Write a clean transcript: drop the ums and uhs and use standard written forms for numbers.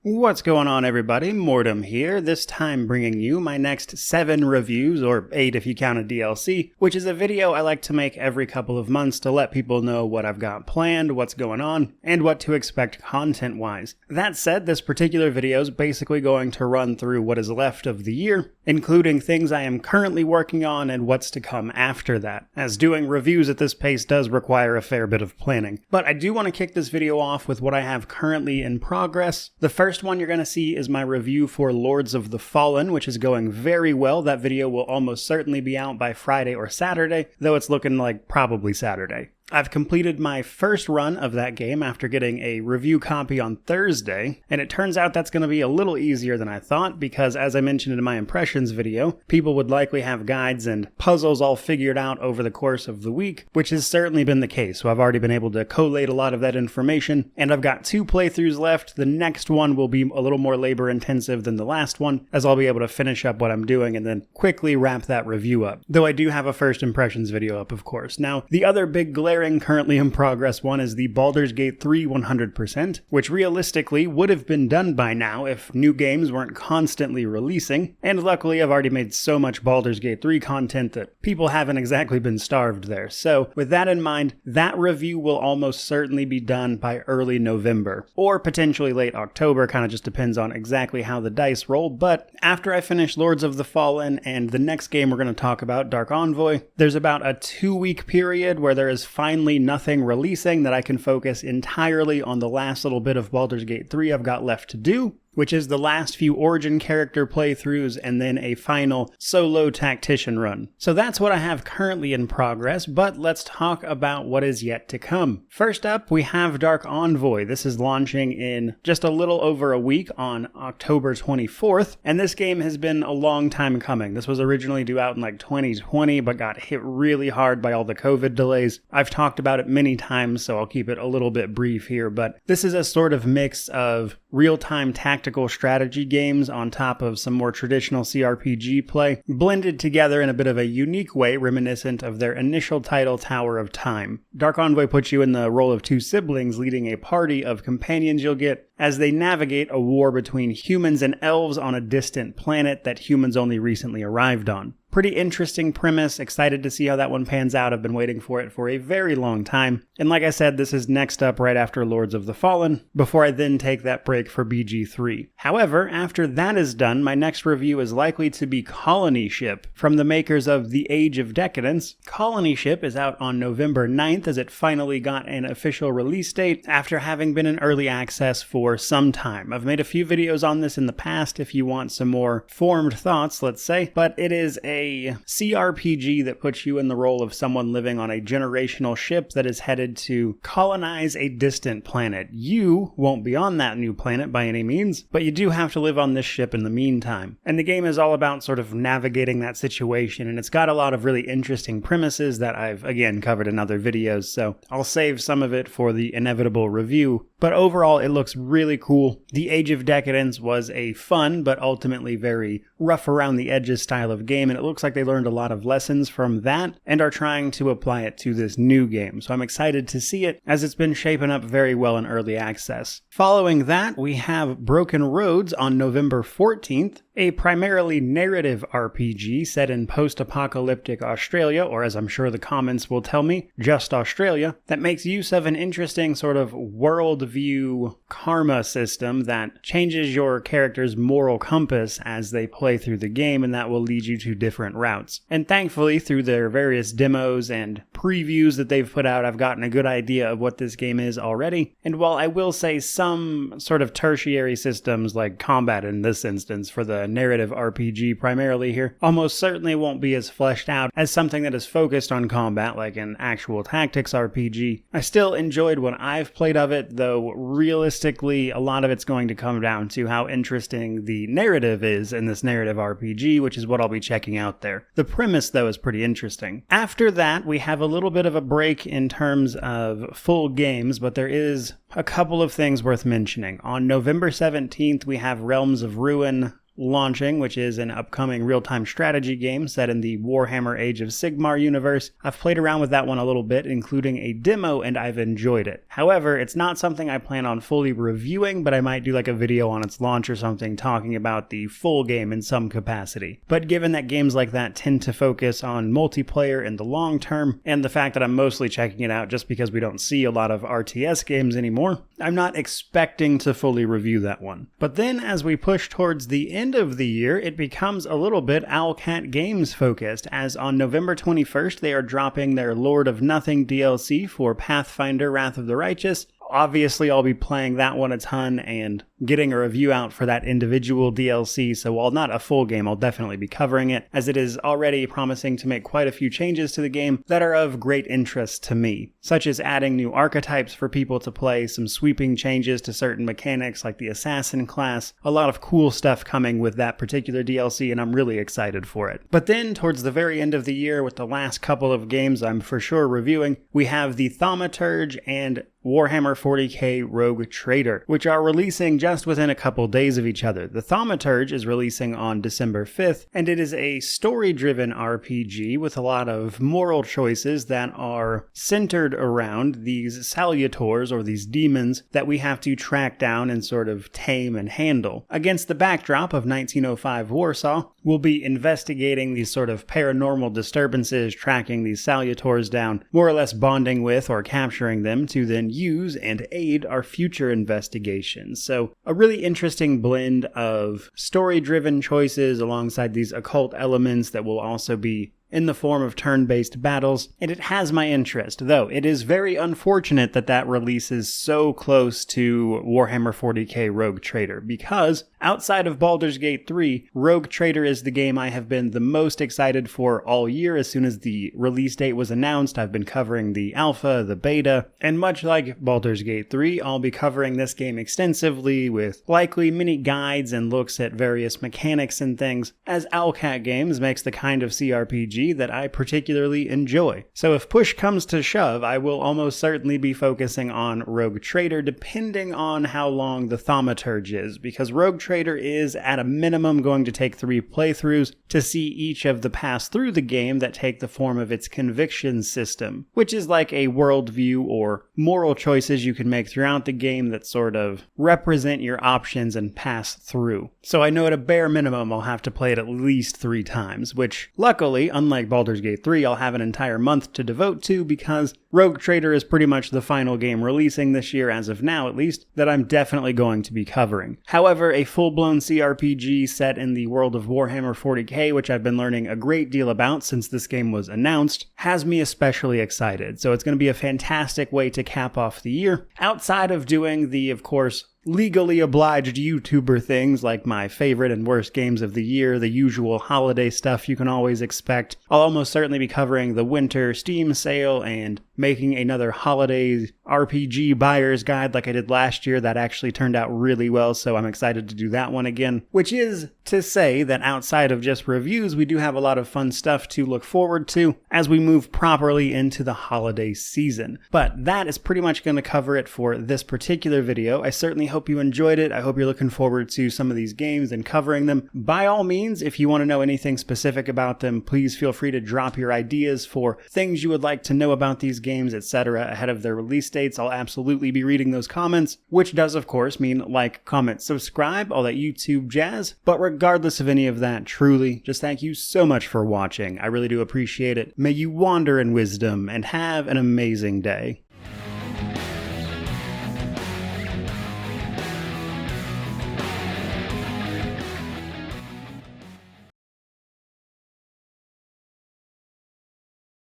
What's going on, everybody? Mortem here, this time bringing you my next 7 reviews, or 8 if you count a DLC, which is a video I like to make every couple of months to let people know what I've got planned, what's going on, and what to expect content-wise. That said, this particular video is basically going to run through what is left of the year, including things I am currently working on and what's to come after that, as doing reviews at this pace does require a fair bit of planning. But I do want to kick this video off with what I have currently in progress. The first one you're going to see is my review for Lords of the Fallen, which is going very well. That video will almost certainly be out by Friday or Saturday, though it's looking like probably Saturday. I've completed my first run of that game after getting a review copy on Thursday, and it turns out that's going to be a little easier than I thought because, as I mentioned in my impressions video, people would likely have guides and puzzles all figured out over the course of the week, which has certainly been the case. So I've already been able to collate a lot of that information, and I've got 2 playthroughs left. The next one will be a little more labor intensive than the last one, as I'll be able to finish up what I'm doing and then quickly wrap that review up. Though I do have a first impressions video up, of course. Now, the other big glaring currently in progress one is the Baldur's Gate 3 100%, which realistically would have been done by now if new games weren't constantly releasing, and luckily I've already made so much Baldur's Gate 3 content that people haven't exactly been starved there. So with that in mind, that review will almost certainly be done by early November, or potentially late October, kind of just depends on exactly how the dice roll. But after I finish Lords of the Fallen and the next game we're going to talk about, Dark Envoy, there's about a 2-week period where there is finally nothing releasing that I can focus entirely on the last little bit of Baldur's Gate 3 I've got left to do, which is the last few origin character playthroughs and then a final solo tactician run. So that's what I have currently in progress, but let's talk about what is yet to come. First up, we have Dark Envoy. This is launching in just a little over a week on October 24th, and this game has been a long time coming. This was originally due out in like 2020, but got hit really hard by all the COVID delays. I've talked about it many times, so I'll keep it a little bit brief here, but this is a sort of mix of real-time tactical strategy games on top of some more traditional CRPG play, blended together in a bit of a unique way reminiscent of their initial title, Tower of Time. Dark Envoy puts you in the role of 2 siblings leading a party of companions you'll get as they navigate a war between humans and elves on a distant planet that humans only recently arrived on. Pretty interesting premise, excited to see how that one pans out. I've been waiting for it for a very long time. And like I said, this is next up right after Lords of the Fallen, before I then take that break for BG3. However, after that is done, my next review is likely to be Colony Ship, from the makers of The Age of Decadence. Colony Ship is out on November 9th as it finally got an official release date after having been in early access for some time. I've made a few videos on this in the past if you want some more formed thoughts, let's say, but it is a CRPG that puts you in the role of someone living on a generational ship that is headed to colonize a distant planet. You won't be on that new planet by any means, but you do have to live on this ship in the meantime. And the game is all about sort of navigating that situation, and it's got a lot of really interesting premises that I've, again, covered in other videos, so I'll save some of it for the inevitable review. But overall, it looks really cool. The Age of Decadence was a fun, but ultimately very rough around the edges style of game, and it looks like they learned a lot of lessons from that and are trying to apply it to this new game. So I'm excited to see it, as it's been shaping up very well in early access. Following that, we have Broken Roads on November 14th, a primarily narrative RPG set in post-apocalyptic Australia, or as I'm sure the comments will tell me, just Australia, that makes use of an interesting sort of worldview karma system that changes your character's moral compass as they play through the game, and that will lead you to different routes. And thankfully, through their various demos and previews that they've put out, I've gotten a good idea of what this game is already. And while I will say some sort of tertiary systems like combat in this instance for the narrative RPG primarily here, almost certainly won't be as fleshed out as something that is focused on combat like an actual tactics RPG. I still enjoyed what I've played of it, though realistically a lot of it's going to come down to how interesting the narrative is in this narrative RPG, which is what I'll be checking out there. The premise, though, is pretty interesting. After that, we have a little bit of a break in terms of full games, but there is a couple of things worth mentioning. On November 17th, we have Realms of Ruin launching, which is an upcoming real-time strategy game set in the Warhammer Age of Sigmar universe. I've played around with that one a little bit, including a demo, and I've enjoyed it. However, it's not something I plan on fully reviewing, but I might do like a video on its launch or something talking about the full game in some capacity. But given that games like that tend to focus on multiplayer in the long term, and the fact that I'm mostly checking it out just because we don't see a lot of RTS games anymore, I'm not expecting to fully review that one. But then as we push towards the end of the year, it becomes a little bit Owlcat Games focused, as on November 21st they are dropping their Lord of Nothing DLC for Pathfinder Wrath of the Righteous. Obviously, I'll be playing that one a ton and getting a review out for that individual DLC, so while not a full game, I'll definitely be covering it, as it is already promising to make quite a few changes to the game that are of great interest to me, such as adding new archetypes for people to play, some sweeping changes to certain mechanics like the Assassin class, a lot of cool stuff coming with that particular DLC, and I'm really excited for it. But then, towards the very end of the year, with the last couple of games I'm for sure reviewing, we have the Thaumaturge and Warhammer 40k Rogue Trader, which are releasing just within a couple days of each other. The Thaumaturge is releasing on December 5th, and it is a story-driven RPG with a lot of moral choices that are centered around these salutors, or these demons, that we have to track down and sort of tame and handle. Against the backdrop of 1905 Warsaw, we'll be investigating these sort of paranormal disturbances, tracking these salutors down, more or less bonding with or capturing them to then use and aid our future investigations. So a really interesting blend of story-driven choices alongside these occult elements that will also be in the form of turn-based battles, and it has my interest, though it is very unfortunate that that releases so close to Warhammer 40k Rogue Trader, because outside of Baldur's Gate 3, Rogue Trader is the game I have been the most excited for all year. As soon as the release date was announced, I've been covering the alpha, the beta, and much like Baldur's Gate 3, I'll be covering this game extensively with likely mini guides and looks at various mechanics and things, as Owlcat Games makes the kind of CRPG that I particularly enjoy. So if push comes to shove, I will almost certainly be focusing on Rogue Trader, depending on how long the Thaumaturge is, because Rogue Trader is at a minimum going to take 3 playthroughs to see each of the pass through the game that take the form of its conviction system, which is like a worldview or moral choices you can make throughout the game that sort of represent your options and pass through. So I know at a bare minimum I'll have to play it at least 3 times, which luckily, unlike Baldur's Gate 3, I'll have an entire month to devote to, because Rogue Trader is pretty much the final game releasing this year, as of now at least, that I'm definitely going to be covering. However, a full-blown CRPG set in the world of Warhammer 40k, which I've been learning a great deal about since this game was announced, has me especially excited. So it's going to be a fantastic way to cap off the year, outside of doing the, of course, legally obliged YouTuber things like my favorite and worst games of the year, the usual holiday stuff you can always expect. I'll almost certainly be covering the winter Steam sale and making another holiday RPG buyer's guide like I did last year. That actually turned out really well, so I'm excited to do that one again. Which is to say that outside of just reviews, we do have a lot of fun stuff to look forward to as we move properly into the holiday season. But that is pretty much going to cover it for this particular video. I certainly hope you enjoyed it. I hope you're looking forward to some of these games and covering them. By all means, if you want to know anything specific about them, please feel free to drop your ideas for things you would like to know about these games, etc. ahead of their release dates. I'll absolutely be reading those comments, which does of course mean like, comment, subscribe, all that YouTube jazz. But regardless of any of that, truly, just thank you so much for watching. I really do appreciate it. May you wander in wisdom and have an amazing day.